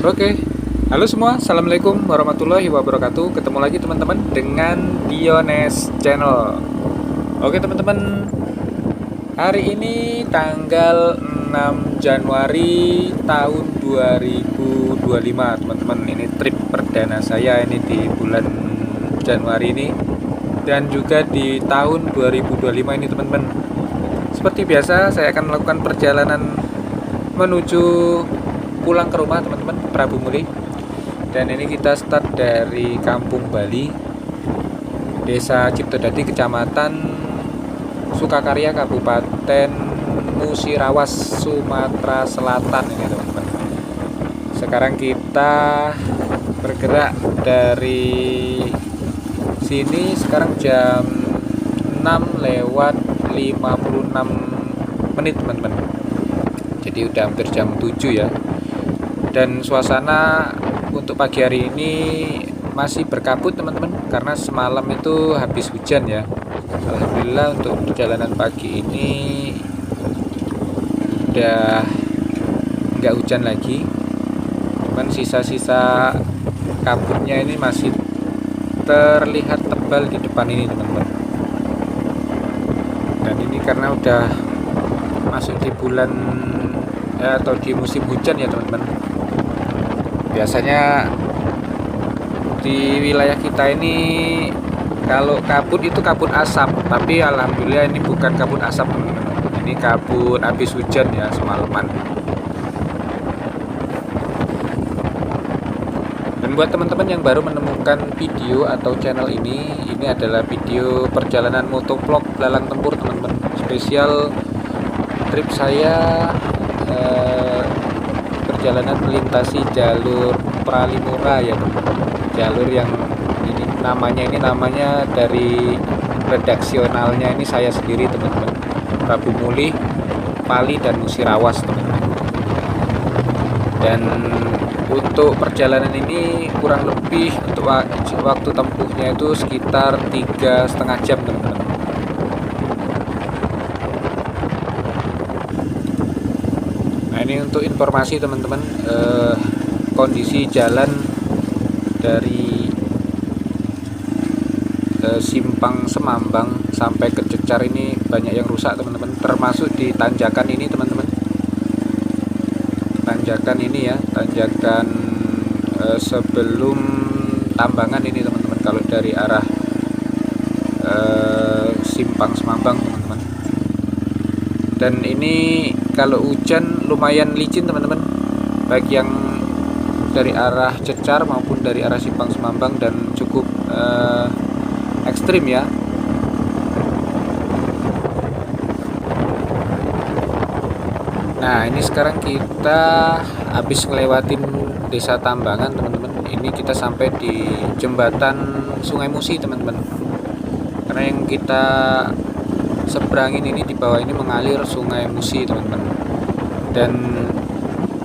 Oke, halo semua, assalamualaikum warahmatullahi wabarakatuh. Ketemu lagi teman-teman dengan Diones Channel. Oke teman-teman, hari ini tanggal 6 Januari tahun 2025 teman-teman. Ini trip perdana saya ini di bulan Januari ini dan juga di tahun 2025 ini teman-teman. Seperti biasa saya akan melakukan perjalanan menuju pulang ke rumah teman-teman, Prabu Muli. Dan ini kita start dari Kampung Bali, Desa Ciptodadi, Kecamatan Sukakarya, Kabupaten Musirawas, Sumatera Selatan ini teman-teman. Sekarang kita bergerak dari sini sekarang jam 6:56 teman-teman. Jadi udah hampir jam 7 ya. Dan suasana untuk pagi hari ini masih berkabut teman-teman, karena semalam itu habis hujan ya. Alhamdulillah untuk perjalanan pagi ini udah nggak hujan lagi, cuman sisa-sisa kabutnya ini masih terlihat tebal di depan ini teman-teman. Dan ini karena udah masuk di bulan atau di musim hujan ya teman-teman. Biasanya di wilayah kita ini kalau kabut itu kabut asap, tapi alhamdulillah ini bukan kabut asap teman-teman. Ini kabut habis hujan ya semalaman. Dan buat teman-teman yang baru menemukan video atau channel ini adalah video perjalanan motovlog belalang tempur teman-teman. Spesial trip saya perjalanan melintasi jalur Pralimura ya teman-teman. Jalur yang ini namanya dari redaksionalnya ini saya sendiri teman-teman, Prabu Muli, Pali dan Musirawas teman-teman. Dan untuk perjalanan ini kurang lebih untuk waktu tempuhnya itu sekitar 3,5 jam teman-teman. Ini untuk informasi teman-teman, kondisi jalan dari Simpang Semambang sampai ke Cecar ini banyak yang rusak teman-teman, termasuk di tanjakan ini teman-teman. Tanjakan ini ya, tanjakan sebelum Tambangan ini teman-teman, kalau dari arah Simpang Semambang teman-teman. Dan ini kalau hujan lumayan licin teman-teman, baik yang dari arah Cecar maupun dari arah Simpang Semambang, dan cukup ekstrim ya. Nah ini sekarang kita habis ngelewatin desa Tambangan teman-teman. Ini kita sampai di jembatan Sungai Musi teman-teman, karena yang kita seberangin ini di bawah ini mengalir Sungai Musi teman-teman. Dan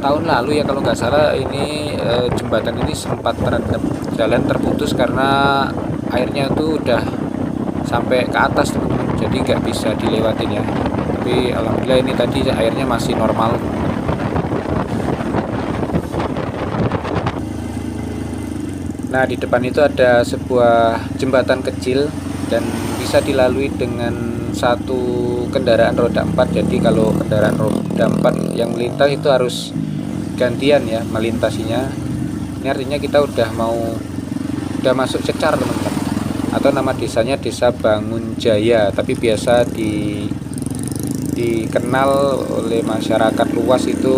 tahun lalu ya kalau nggak salah ini jembatan ini sempat terendam, jalan terputus karena airnya itu udah sampai ke atas teman-teman, jadi nggak bisa dilewatin ya. Tapi alhamdulillah ini tadi airnya masih normal. Nah di depan itu ada sebuah jembatan kecil dan bisa dilalui dengan satu kendaraan roda 4. Jadi kalau kendaraan roda 4 yang melintas itu harus gantian ya melintasinya. Ini artinya kita udah masuk Cecar teman-teman, atau nama desanya Desa Bangunjaya, tapi biasa dikenal oleh masyarakat luas itu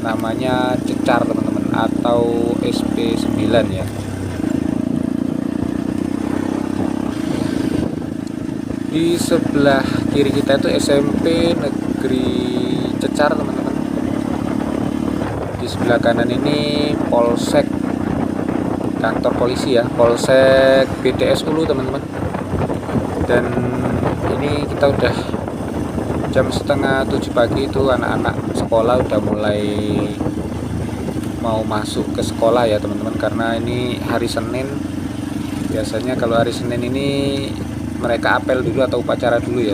namanya Cecar teman-teman, atau SP9 ya. Di sebelah kiri kita itu SMP Negeri Cecar teman-teman. Di sebelah kanan ini Polsek, kantor polisi ya, Polsek BTS Ulu teman-teman. Dan ini kita udah jam 6:30 pagi, itu anak-anak sekolah udah mulai mau masuk ke sekolah ya teman-teman, karena ini hari Senin. Biasanya kalau hari Senin ini mereka apel dulu atau upacara dulu ya.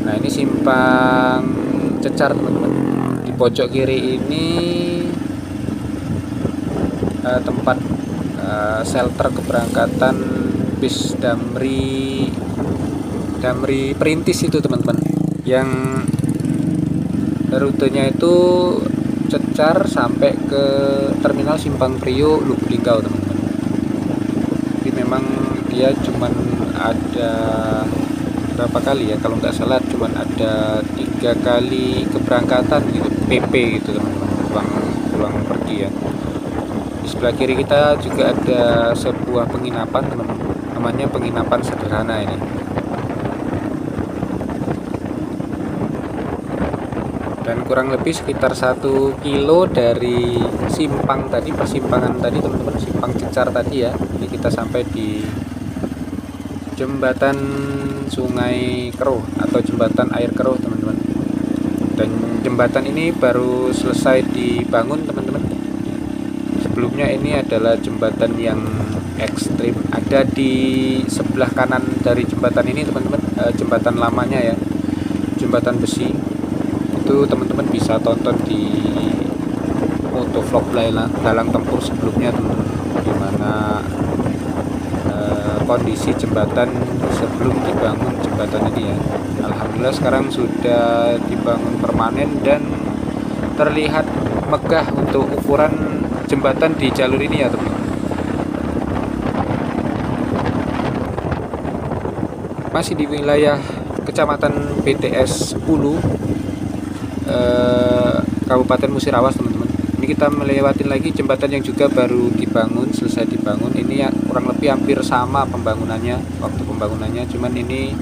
Nah ini simpang Cecar teman-teman. Di pojok kiri ini tempat shelter keberangkatan bis Damri Perintis itu teman-teman, yang rutenya itu Cecar sampai ke terminal Simpang Priok Lubuk Linggau teman-teman. Jadi memang dia cuman ada berapa kali ya, kalau nggak salah cuman ada 3 kali keberangkatan gitu, PP gitu teman-teman, pulang pergi ya. Di sebelah kiri kita juga ada sebuah penginapan teman-teman, namanya penginapan sederhana ini. Dan kurang lebih sekitar 1 kilo dari simpang tadi, persimpangan tadi teman-teman, simpang Cecar tadi ya. Jadi kita sampai di jembatan Sungai Keruh atau jembatan air keruh teman-teman. Dan jembatan ini baru selesai dibangun teman-teman. Sebelumnya ini adalah jembatan yang ekstrim, ada di sebelah kanan dari jembatan ini teman-teman, jembatan lamanya ya, jembatan besi. Itu teman-teman bisa tonton di motovlog Dalang Tempur sebelumnya teman-teman, dimana kondisi jembatan sebelum dibangun jembatan ini ya. Alhamdulillah sekarang sudah dibangun permanen dan terlihat megah untuk ukuran jembatan di jalur ini ya teman-teman. Masih di wilayah Kecamatan BTS 10 Kabupaten Musirawas teman-teman. Ini kita melewati lagi jembatan yang juga baru dibangun, selesai dibangun. Ini ya kurang lebih hampir sama waktu pembangunannya, cuman ini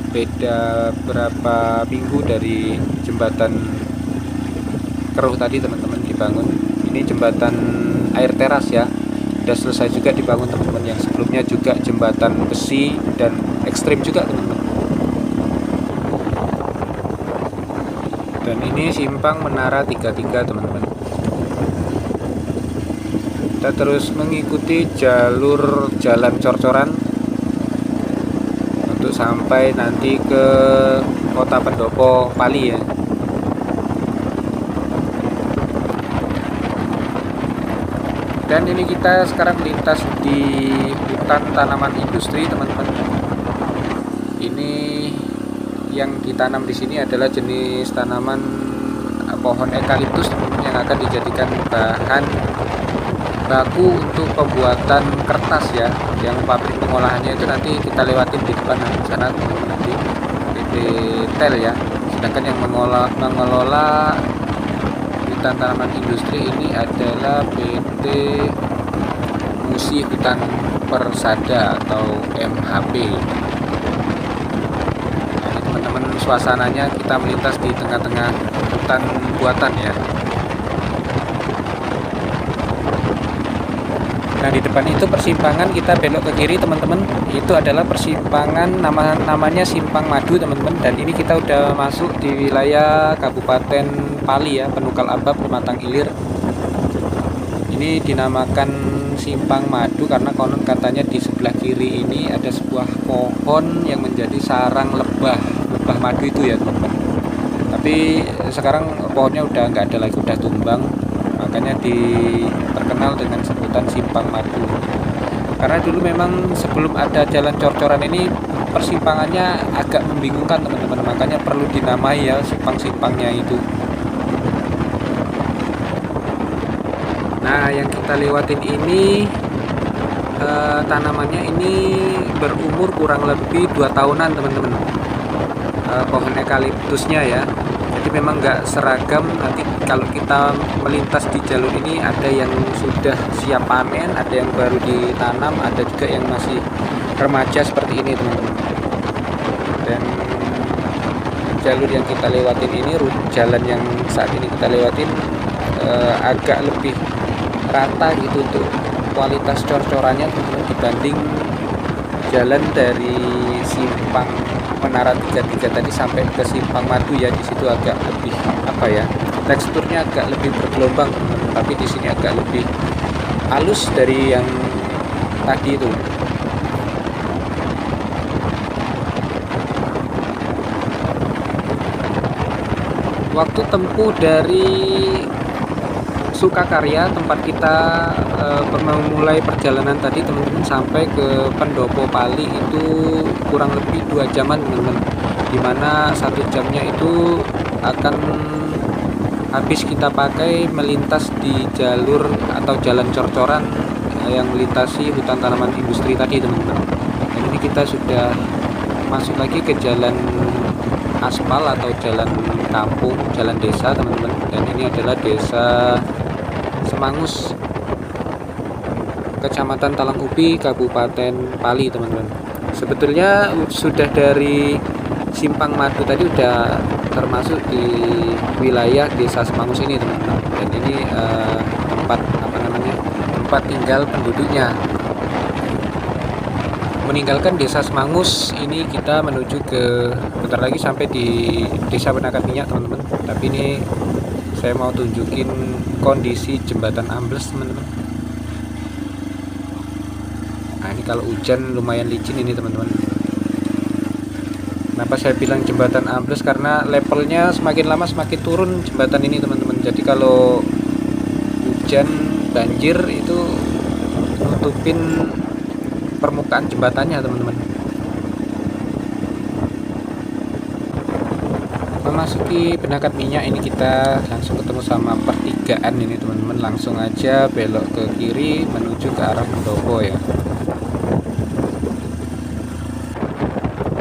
beda berapa minggu dari jembatan Keruh tadi teman-teman dibangun. Ini jembatan air teras ya, sudah selesai juga dibangun teman-teman. Yang sebelumnya juga jembatan besi dan ekstrim juga teman-teman. Dan ini simpang Menara 33 teman-teman. Kita terus mengikuti jalur jalan cor-coran untuk sampai nanti ke Kota Pendopo Pali ya. Dan ini kita sekarang melintas di hutan tanaman industri teman-teman. Ini yang ditanam di sini adalah jenis tanaman pohon eukaliptus yang akan dijadikan bahan baku untuk pembuatan kertas ya. Yang pabrik pengolahannya itu nanti kita lewatin di depan sana nanti PT TEL ya. Sedangkan yang mengelola hutan tanaman industri ini adalah PT Musi Hutan Persada atau MHP. Suasananya kita melintas di tengah-tengah hutan buatan ya. Nah di depan itu persimpangan, kita belok ke kiri teman-teman. Itu adalah persimpangan namanya Simpang Madu teman-teman. Dan ini kita udah masuk di wilayah Kabupaten Pali ya, Penukal Abab, Pematang Ilir. Ini dinamakan Simpang Madu karena konon katanya di sebelah kiri ini ada sebuah pohon yang menjadi sarang lebah madu itu ya teman-teman. Tapi sekarang pohonnya udah nggak ada lagi, udah tumbang, makanya terkenal dengan sebutan Simpang Madu. Karena dulu memang sebelum ada jalan cor-coran ini persimpangannya agak membingungkan teman-teman, makanya perlu dinamai ya simpang-simpangnya itu. Nah yang kita lewatin ini tanamannya ini berumur kurang lebih 2 tahunan teman-teman. Pohon eukaliptusnya ya, jadi memang nggak seragam. Nanti kalau kita melintas di jalur ini ada yang sudah siap panen, ada yang baru ditanam, ada juga yang masih remaja seperti ini teman-teman. Dan jalur yang kita lewatin ini, jalan yang saat ini kita lewatin agak lebih rata gitu untuk kualitas cor-corannya teman-teman, dibanding jalan dari Simpang Menara 33 tadi sampai ke Simpang Madu ya. Di situ agak lebih teksturnya agak lebih bergelombang teman-teman, tapi di sini agak lebih halus dari yang tadi itu. Waktu tempuh dari Sukakarya, tempat kita memulai perjalanan tadi teman-teman, sampai ke Pendopo Pali itu kurang lebih 2 jaman teman-teman, dimana 1 jamnya itu akan habis kita pakai melintas di jalur atau jalan cor-coran yang melintasi hutan tanaman industri tadi teman-teman. Dan ini kita sudah masuk lagi ke jalan aspal atau jalan kampung, jalan desa teman-teman. Dan ini adalah desa Semangus, Kecamatan Talangupi, Kabupaten Pali teman-teman. Sebetulnya sudah dari Simpang Madu tadi udah termasuk di wilayah desa Semangus ini teman-teman. Dan ini tempat tinggal penduduknya. Meninggalkan desa Semangus ini kita menuju ke, bentar lagi sampai di desa Penakat Minyak teman-teman. Tapi ini saya mau tunjukin kondisi jembatan ambles teman-teman. Nah ini kalau hujan lumayan licin ini teman-teman. Kenapa saya bilang jembatan ambles? Karena levelnya semakin lama semakin turun jembatan ini teman-teman. Jadi kalau hujan banjir itu nutupin permukaan jembatannya teman-teman. Memasuki Penakat Minyak ini kita langsung ketemu sama pertigaan ini teman-teman. Langsung aja belok ke kiri menuju ke arah Pendopo ya.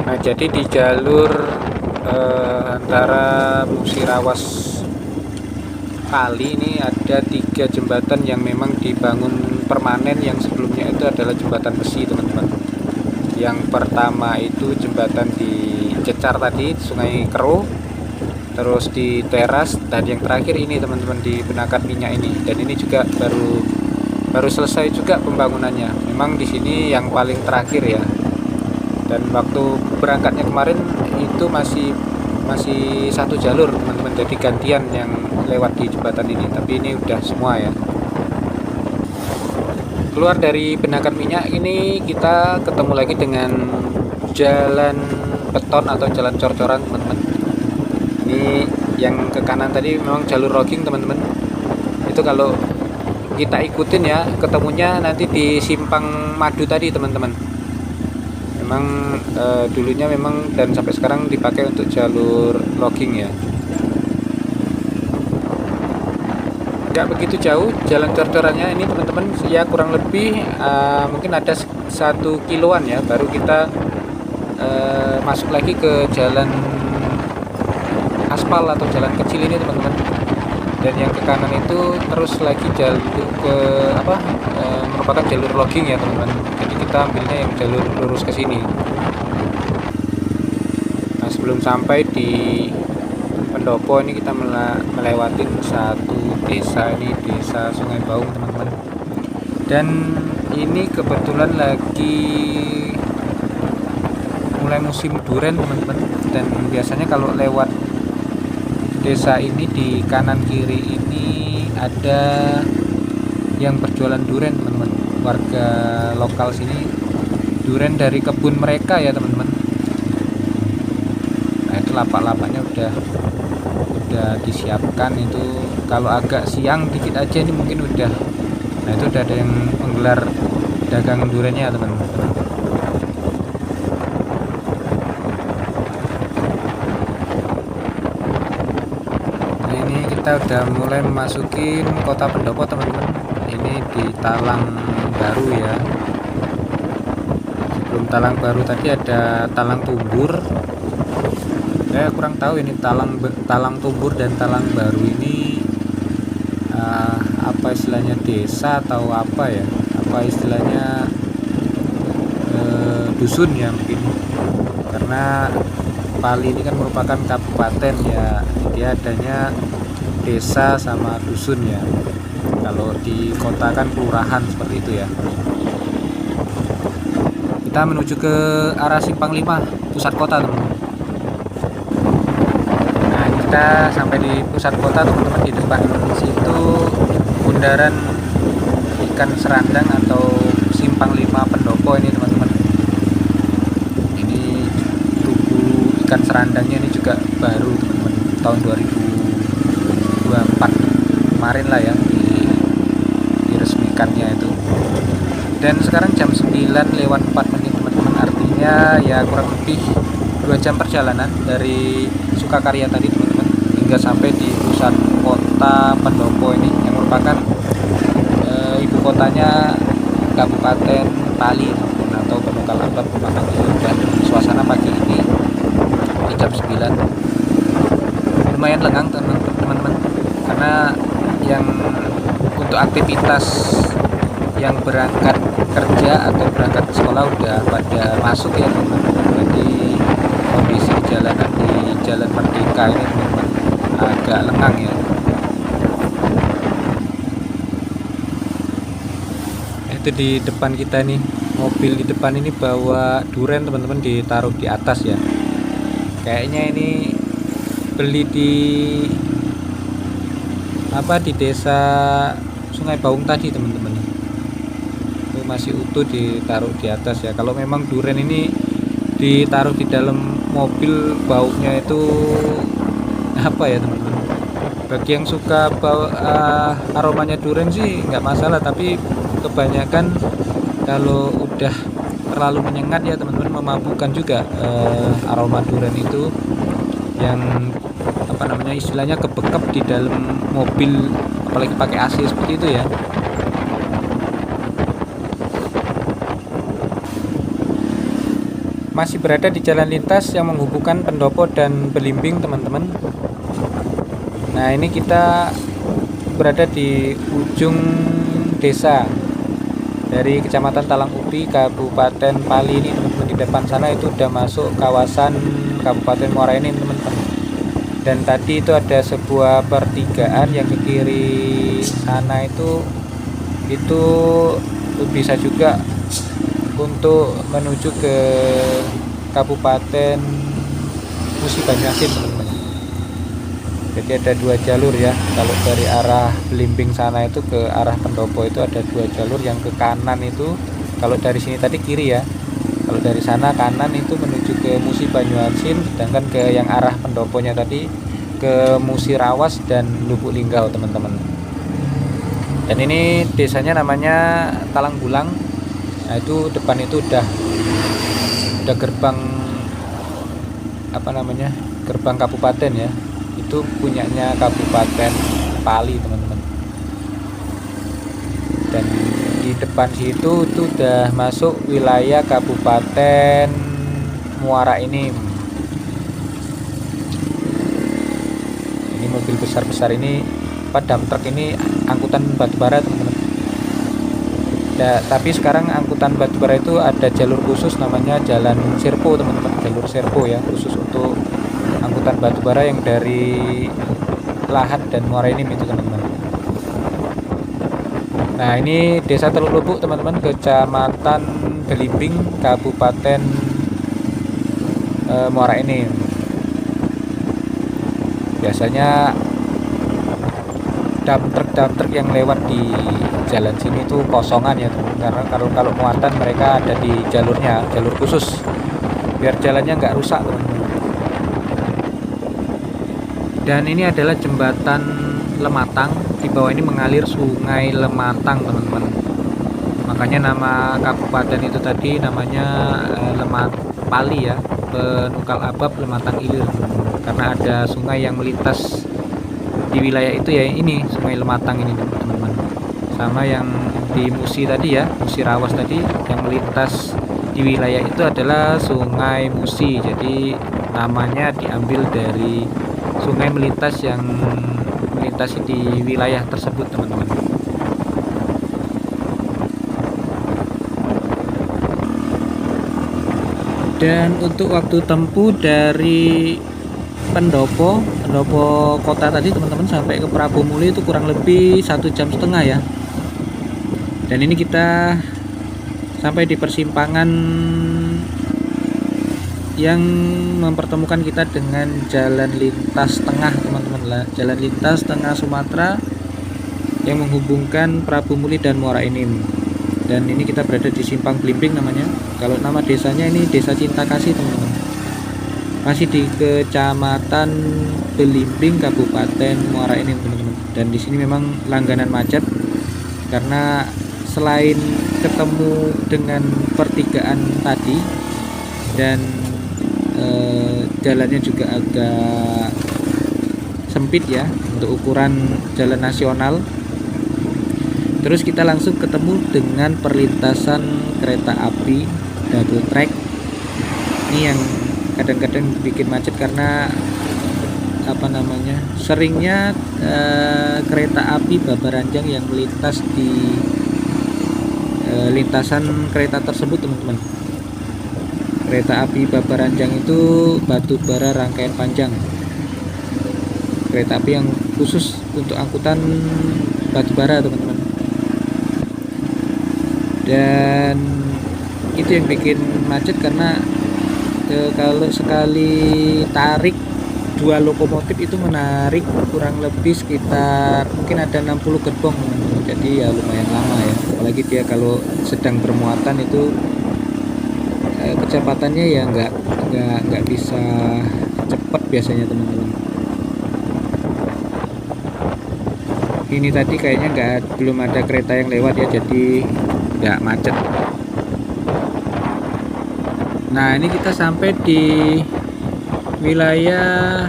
Nah jadi di jalur antara Musirawas Pali ini ada 3 jembatan yang memang dibangun permanen, yang sebelumnya itu adalah jembatan besi teman-teman. Yang pertama itu jembatan di Cecar tadi, Sungai Kero, terus di Teras, dan yang terakhir ini teman-teman di Penakat Minyak ini. Dan ini juga baru selesai juga pembangunannya. Memang di sini yang paling terakhir ya. Dan waktu berangkatnya kemarin itu masih 1 jalur teman-teman, jadi gantian yang lewat di jembatan ini. Tapi ini udah semua ya. Keluar dari Penakat Minyak ini kita ketemu lagi dengan jalan beton atau jalan cor-coran teman-teman. Ini yang ke kanan tadi memang jalur logging teman-teman. Itu kalau kita ikutin ya, ketemunya nanti di Simpang Madu tadi teman-teman. Memang dulunya memang dan sampai sekarang dipakai untuk jalur logging ya. Tidak begitu jauh jalan cor-corannya ini teman-teman, ya kurang lebih mungkin ada 1 kiloan ya, baru kita masuk lagi ke jalan aspal atau jalan kecil ini teman-teman. Dan yang ke kanan itu terus lagi jalur ke merupakan jalur logging ya teman-teman. Jadi kita ambilnya yang jalur lurus ke sini. Nah sebelum sampai di Pendopo ini kita melewatin 1 desa, ini desa Sungai Baung teman-teman. Dan ini kebetulan lagi mulai musim duren teman-teman. Dan biasanya kalau lewat desa ini di kanan kiri ini ada yang berjualan duren teman-teman. Warga lokal sini duren dari kebun mereka ya teman-teman. Nah itu lapak-lapaknya udah disiapkan. Itu kalau agak siang dikit aja ini mungkin udah, nah itu udah ada yang menggelar dagangan durennya ya teman-teman. Nah ini kita udah mulai memasuki kota Pendopo teman-teman. Ini di Talang Baru ya. Sebelum Talang Baru tadi ada Talang Tumbur. Saya kurang tahu ini Talang Tumbur dan Talang Baru ini apa istilahnya, desa atau apa ya, apa istilahnya dusun ya mungkin, karena Pali ini kan merupakan kabupaten ya, dia adanya desa sama dusun ya. Kalau di kota kan kelurahan seperti itu ya. Kita menuju ke arah Simpang 5 pusat kota teman-teman. Nah kita sampai di pusat kota teman-teman. Di depan situ bundaran ikan serandang atau Simpang 5 Pendopo ini teman-teman. Ini tugu ikan serandangnya ini juga baru teman-teman, tahun 2024 kemarin lah ya ikannya itu. Dan sekarang jam 9:04 teman-teman, artinya ya kurang lebih 2 jam perjalanan dari Sukakarya tadi teman-teman hingga sampai di pusat kota Pendopo ini yang merupakan ibu kotanya Kabupaten Pali atau Penungkal Abab Pematang Silir. Dan suasana pagi ini di jam 9 lumayan lengang teman-teman, karena yang untuk aktivitas yang berangkat kerja atau berangkat ke sekolah udah pada masuk ya teman-teman. Jadi kondisi jalanan di Jalan Merdeka ini teman-teman agak lengang ya. Itu di depan kita nih, mobil di depan ini bawa duren teman-teman, ditaruh di atas ya. Kayaknya ini beli di desa Sungai Baung tadi teman-teman. Itu masih utuh ditaruh di atas ya. Kalau memang duren ini ditaruh di dalam mobil, baunya itu apa ya teman-teman. Bagi yang suka bau aromanya duren sih nggak masalah, tapi kebanyakan kalau udah terlalu menyengat ya teman-teman, memabukkan juga aroma duren itu, yang istilahnya kebekap di dalam mobil, apalagi pakai AC seperti itu ya. Masih berada di jalan lintas yang menghubungkan Pendopo dan Belimbing teman-teman. Nah, ini kita berada di ujung desa dari Kecamatan Talang Upi, Kabupaten Pali ini teman-teman. Di depan sana itu udah masuk kawasan Kabupaten Muara Enim teman-teman. Dan tadi itu ada sebuah pertigaan yang ke kiri sana itu bisa juga untuk menuju ke Kabupaten Musi Banyuasin teman-teman. Jadi ada 2 jalur ya. Kalau dari arah Belimbing sana itu ke arah Pendopo itu ada 2 jalur. Yang ke kanan itu, kalau dari sini tadi kiri ya, kalau dari sana kanan itu menuju ke Musi Banyuasin, sedangkan ke yang arah Pendoponya tadi ke Musi Rawas dan Lubuk Linggau teman-teman. Dan ini desanya namanya Talang Bulang. Nah, itu depan itu udah gerbang gerbang kabupaten ya. Itu punyanya Kabupaten Pali teman-teman. Dan di depan situ itu udah masuk wilayah Kabupaten Muara Enim. Ini mobil besar-besar ini, dump truck ini angkutan batubara teman-teman. Tapi sekarang angkutan batubara itu ada jalur khusus namanya Jalan Serpo teman-teman, jalur Serpo ya, khusus untuk angkutan batubara yang dari Lahat dan Muara Enim itu teman-teman. Nah, ini Desa Teluk Lubuk teman-teman, Kecamatan Belimbing, Kabupaten Muara Enim. Biasanya dump truck yang lewat di jalan sini itu kosongan ya teman, karena kalau muatan mereka ada di jalurnya, jalur khusus biar jalannya nggak rusak teman-teman. Dan ini adalah jembatan Lematang. Di bawah ini mengalir Sungai Lematang teman-teman. Makanya nama kabupaten itu tadi namanya Pali ya, Penungkal Abab Lematang Ilir teman-teman. Karena ada sungai yang melintas di wilayah itu ya, ini Sungai Lematang ini teman-teman. Sama yang di Musi tadi ya, Musi Rawas tadi, yang melintas di wilayah itu adalah Sungai Musi. Jadi namanya diambil dari sungai melintas yang melintasi di wilayah tersebut teman-teman. Dan untuk waktu tempuh dari Pendopo kota tadi teman-teman sampai ke Prabu Muli itu kurang lebih 1,5 jam ya. Dan ini kita sampai di persimpangan yang mempertemukan kita dengan jalan lintas tengah teman-teman, jalan lintas tengah Sumatera yang menghubungkan Prabu Muli dan Muara Enim. Dan ini kita berada di Simpang Blimbing namanya. Kalau nama desanya ini Desa Cinta Kasih teman-teman, masih di Kecamatan Belimbing, Kabupaten Muara Enim teman-teman. Dan di sini memang langganan macet karena selain ketemu dengan pertigaan tadi dan jalannya juga agak sempit ya untuk ukuran jalan nasional, terus kita langsung ketemu dengan perlintasan kereta api double track. Ini yang kadang-kadang bikin macet karena seringnya kereta api Babaranjang yang melintas di lintasan kereta tersebut, teman-teman. Kereta api Babaranjang itu batu bara rangkaian panjang, kereta api yang khusus untuk angkutan batu bara, teman-teman. Dan itu yang bikin macet karena kalau sekali tarik dua lokomotif itu menarik kurang lebih sekitar mungkin ada 60 gerbong, teman-teman. Jadi ya lumayan lama ya, apalagi dia kalau sedang bermuatan itu kecepatannya ya nggak bisa cepat biasanya, teman-teman. Ini tadi kayaknya belum ada kereta yang lewat ya, jadi nggak macet. Nah, ini kita sampai di wilayah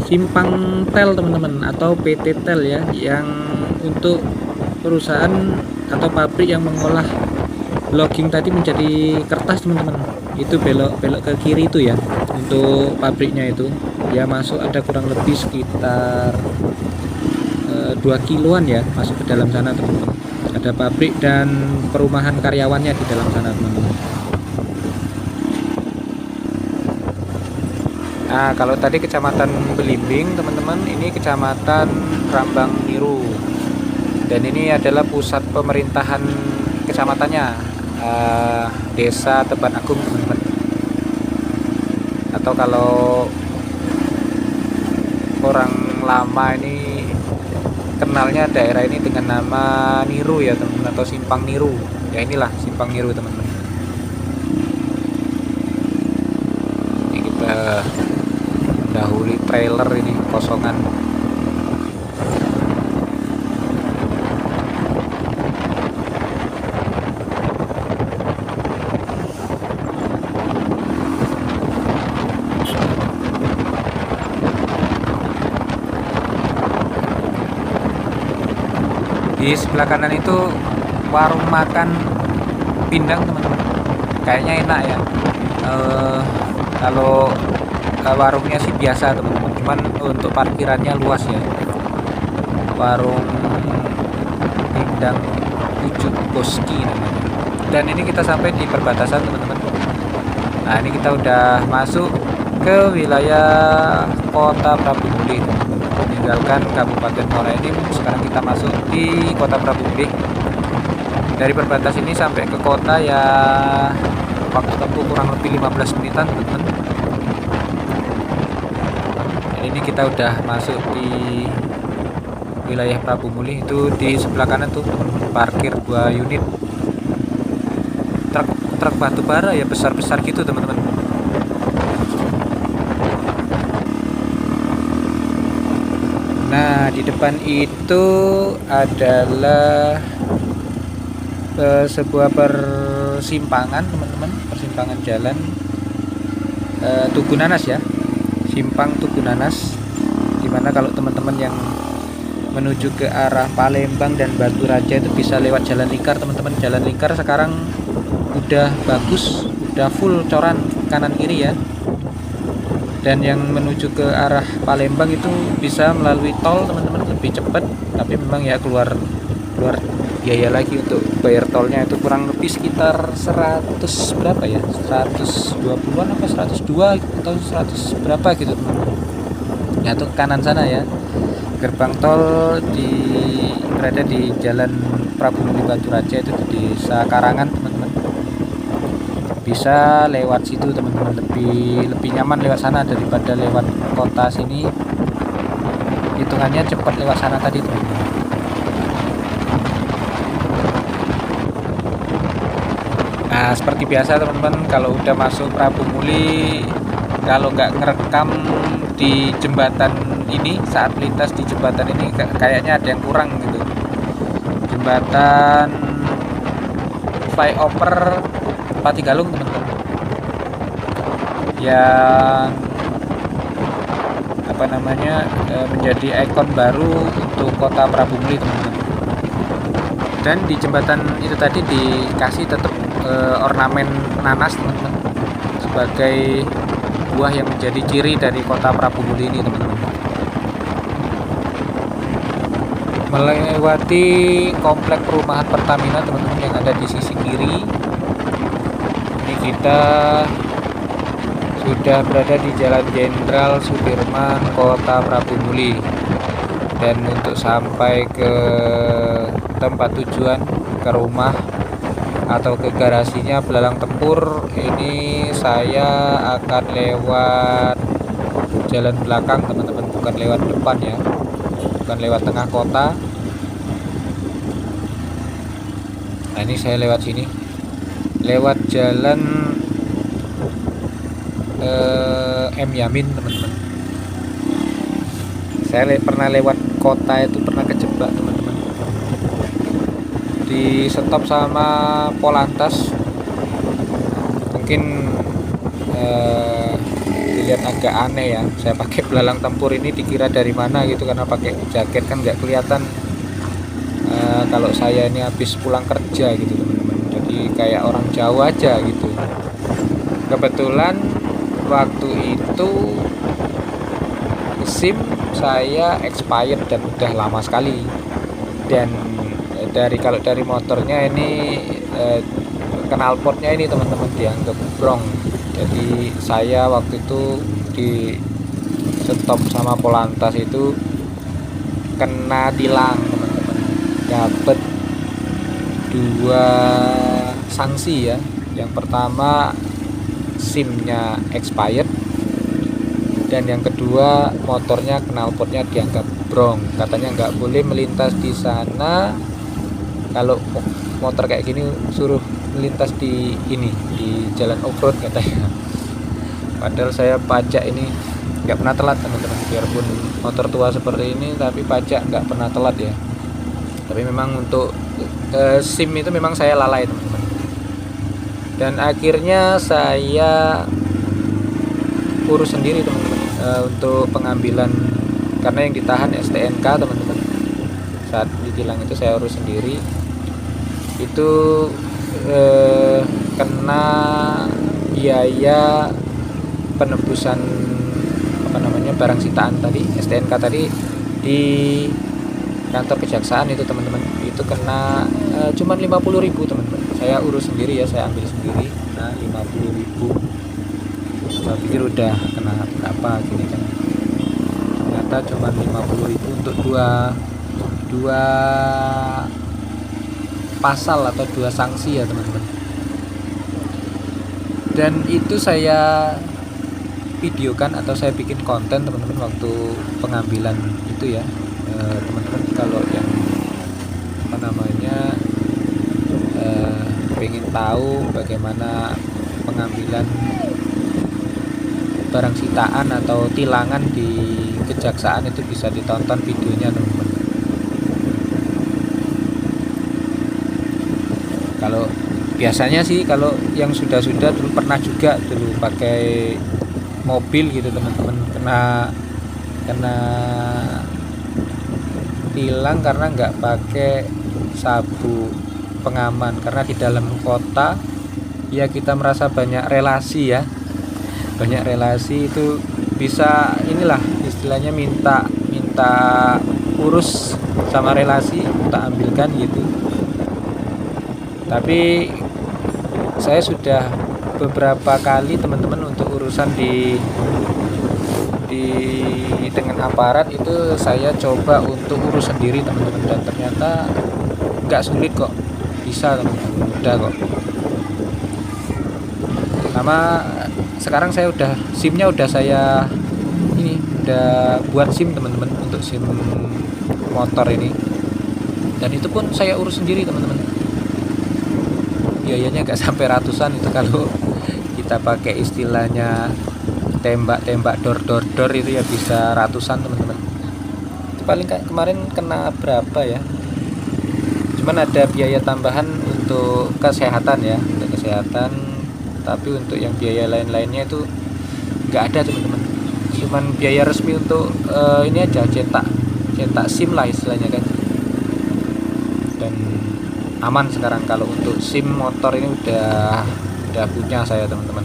Simpang Tel, teman-teman, atau PT Tel ya, yang untuk perusahaan atau pabrik yang mengolah logging tadi menjadi kertas, teman-teman. Itu belok ke kiri itu ya, untuk pabriknya itu ya, masuk ada kurang lebih sekitar 2 kiloan ya masuk ke dalam sana, teman-teman. Ada pabrik dan perumahan karyawannya di dalam sana, teman-teman. Nah, kalau tadi kecamatan Belimbing, teman-teman, ini kecamatan Rambang Niru, dan ini adalah pusat pemerintahan kecamatannya, Desa Teban Agung, teman-teman. Atau kalau orang lama ini kenalnya daerah ini dengan nama Niru ya, teman-teman, atau Simpang Niru. Ya inilah Simpang Niru, teman-teman. Ini kita dahului trailer ini kosongan. Di sebelah kanan itu warung makan pindang, teman-teman. Kayaknya enak ya. Kalau warungnya sih biasa, teman-teman, cuman untuk parkirannya luas ya. Warung pindang Ujuk Boski namanya. Dan ini kita sampai di perbatasan, teman-teman. Nah, ini kita udah masuk ke wilayah Kota Prabu Mulih, meninggalkan Kabupaten Muara Enim. Sekarang kita masuk di Kota Prabu Mulih. Dari perbatas ini sampai ke kota ya waktu tempuh kurang lebih 15 menitan, teman-teman. Ini kita udah masuk di wilayah Prabu Mulih. Itu di sebelah kanan tuh, teman-teman, parkir 2 unit truk batu bara ya, besar-besar gitu, teman-teman. Nah, di depan itu adalah sebuah persimpangan, teman-teman, persimpangan jalan Tugu Nanas ya, Simpang Tugu Nanas, dimana kalau teman-teman yang menuju ke arah Palembang dan Batu Raja itu bisa lewat Jalan Lingkar, teman-teman. Jalan Lingkar sekarang udah bagus, udah full coran kanan kiri ya. Dan yang menuju ke arah Palembang itu bisa melalui tol, teman-teman, lebih cepat, tapi memang ya keluar biaya lagi untuk bayar tolnya. Itu kurang lebih sekitar 100 berapa ya, 120-an apa 102 atau 100 berapa gitu, teman-teman. Ya, itu kanan sana ya. Gerbang tol berada di Jalan Prabu Mulih Batu Raja, itu di Desa Karangan, teman-teman. Bisa lewat situ, teman-teman, lebih nyaman lewat sana daripada lewat kota sini. Hitungannya cepat lewat sana tadi, teman-teman. Nah, seperti biasa, teman-teman, kalau udah masuk Prabu Mulih, kalau nggak ngerekam di jembatan ini, saat melintas di jembatan ini kayaknya ada yang kurang gitu. jembatan flyover Patigalung teman-teman, yang menjadi ikon baru untuk kota Prabu Muli teman-teman. Dan di jembatan itu tadi dikasih tetap ornamen nanas teman-teman, sebagai buah yang menjadi ciri dari kota Prabu Muli ini teman-teman. Melewati komplek perumahan Pertamina teman-teman yang ada di sisi kiri. Ini kita sudah berada di Jalan Jenderal Sudirman, Kota Prabu Muli. Dan untuk sampai ke tempat tujuan, ke rumah atau ke garasinya Belalang Tempur, ini saya akan lewat jalan belakang teman-teman, bukan lewat depan ya, bukan lewat tengah kota. Nah ini saya lewat sini, lewat jalan M Yamin teman-teman. Saya pernah lewat kota itu, pernah kejebak teman-teman, di stop sama Polantas. Mungkin dilihat agak aneh ya, saya pakai Belalang Tempur ini, dikira dari mana gitu, karena pakai jaket kan nggak kelihatan kalau saya ini habis pulang kerja gitu teman-teman, jadi kayak orang Jawa aja gitu. Kebetulan waktu itu SIM saya expired dan udah lama sekali, dan kalau dari motornya ini knalpotnya ini teman-teman dianggap brong. Jadi saya waktu itu di stop sama Polantas itu kena tilang teman-teman, dapat 2 sanksi ya. Yang pertama SIM-nya expired, dan yang kedua motornya knalpotnya dianggap brong. Katanya nggak boleh melintas di sana, kalau motor kayak gini suruh melintas di jalan off-road katanya. Padahal saya pajak ini nggak pernah telat teman-teman, biarpun motor tua seperti ini tapi pajak nggak pernah telat ya. Tapi memang untuk SIM itu memang saya lalai teman-teman. Dan akhirnya saya urus sendiri teman-teman untuk pengambilan, karena yang ditahan STNK teman-teman. Saat ditilang itu saya urus sendiri. Itu kena biaya penebusan barang sitaan tadi, STNK tadi, di kantor kejaksaan itu teman-teman. Itu kena cuman 50.000 teman-teman. Saya urus sendiri ya, saya ambil sendiri. Nah 50.000, saya pikir udah kena berapa gini kan, ternyata cuma 50.000 untuk dua pasal atau 2 sanksi ya teman-teman. Dan itu saya videokan atau saya bikin konten teman-teman waktu pengambilan itu ya. Teman-teman kalau yang pengen tahu bagaimana pengambilan barang sitaan atau tilangan di kejaksaan, itu bisa ditonton videonya teman-teman. Kalau biasanya sih kalau yang sudah dulu pernah juga dulu pakai mobil gitu teman-teman, kena tilang karena nggak pakai sabuk pengaman. Karena di dalam kota ya kita merasa banyak relasi ya, banyak relasi itu bisa inilah istilahnya minta urus sama relasi, tak ambilkan gitu. Tapi saya sudah beberapa kali teman-teman untuk urusan di dengan aparat itu saya coba untuk urus sendiri teman-teman, dan ternyata nggak sulit kok, bisa teman-teman, mudah kok. Sama sekarang saya udah SIM-nya udah saya udah buat SIM teman-teman, untuk SIM motor ini, dan itu pun saya urus sendiri teman-teman. Biayanya nggak sampai ratusan itu, kalau kita pakai istilahnya tembak dor itu ya bisa ratusan teman-teman. Itu paling kemarin kena berapa ya, Cuman ada biaya tambahan untuk kesehatan ya, untuk kesehatan. Tapi untuk yang biaya lain-lainnya itu nggak ada teman-teman. Cuman biaya resmi untuk ini aja, cetak SIM lah istilahnya kan. Dan aman sekarang kalau untuk SIM motor ini udah punya saya teman-teman.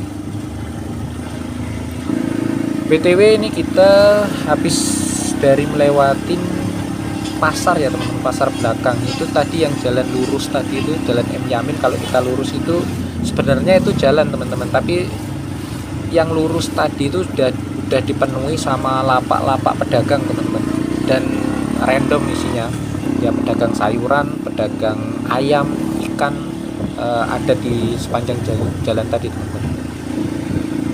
BTW ini kita habis dari melewatin pasar ya teman-teman, pasar belakang itu tadi yang jalan lurus tadi itu jalan M Yamin. Kalau kita lurus itu sebenarnya itu jalan teman-teman, tapi yang lurus tadi itu udah dipenuhi sama lapak-lapak pedagang teman-teman, dan random isinya ya, pedagang sayuran, pedagang ayam, ikan, ada di sepanjang jalan tadi teman-teman.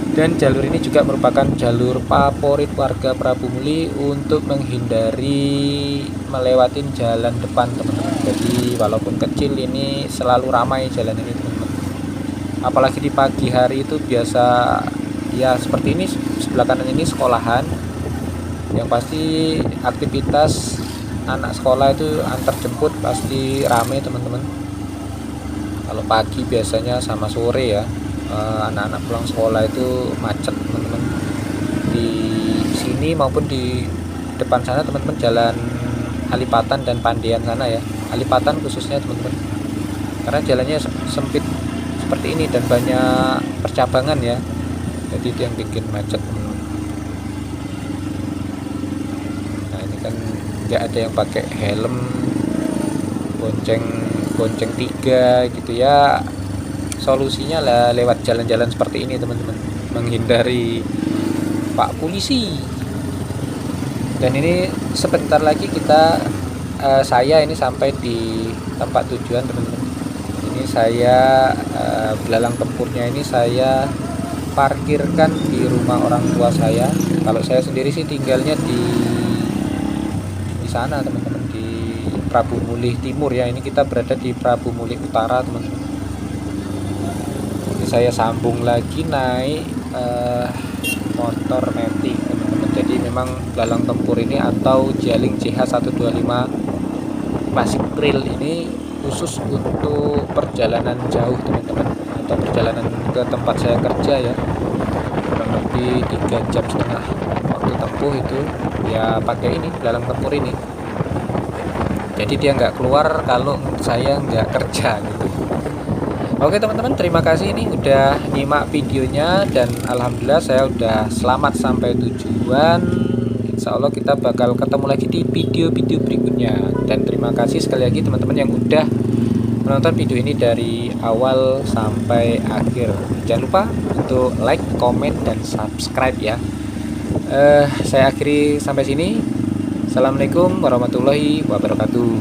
Dan jalur ini juga merupakan jalur favorit warga Prabu Muli untuk menghindari melewatin jalan depan teman-teman. Jadi walaupun kecil ini selalu ramai jalan ini teman-teman. Apalagi di pagi hari itu biasa ya seperti ini, sebelah kanan ini sekolahan. Yang pasti aktivitas anak sekolah itu antar jemput pasti ramai teman-teman. Kalau pagi biasanya sama sore ya, anak-anak pulang sekolah itu macet teman-teman. Di sini maupun di depan sana teman-teman, jalan Halipatan dan Pandian sana ya, Halipatan khususnya teman-teman, karena jalannya sempit seperti ini dan banyak percabangan ya, jadi itu yang bikin macet teman-teman. Nah ini kan nggak ada yang pakai helm, bonceng tiga gitu ya. Solusinya lah lewat jalan-jalan seperti ini teman-teman, menghindari Pak Polisi. Dan ini sebentar lagi saya ini sampai di tempat tujuan teman-teman. Ini saya belalang tempurnya ini saya parkirkan di rumah orang tua saya. Kalau saya sendiri sih tinggalnya di sana teman-teman, di Prabu Muli Timur ya. Ini kita berada di Prabu Muli Utara teman-teman. Ini saya sambung lagi naik motor metik teman-teman. Jadi memang belalang tempur ini atau Jaling CH125 Classic Trail ini khusus untuk perjalanan jauh teman-teman, atau perjalanan ke tempat saya kerja ya, kurang lebih 3,5 jam waktu tempuh itu ya, pakai ini belalang tempur ini. Jadi dia nggak keluar kalau saya nggak kerja gitu. Oke teman-teman, terima kasih ini udah nyimak videonya, dan alhamdulillah saya udah selamat sampai tujuan. Insya Allah kita bakal ketemu lagi di video-video berikutnya. Dan terima kasih sekali lagi teman-teman yang udah menonton video ini dari awal sampai akhir. Jangan lupa untuk like, komen, dan subscribe ya. Saya akhiri sampai sini. Assalamualaikum warahmatullahi wabarakatuh.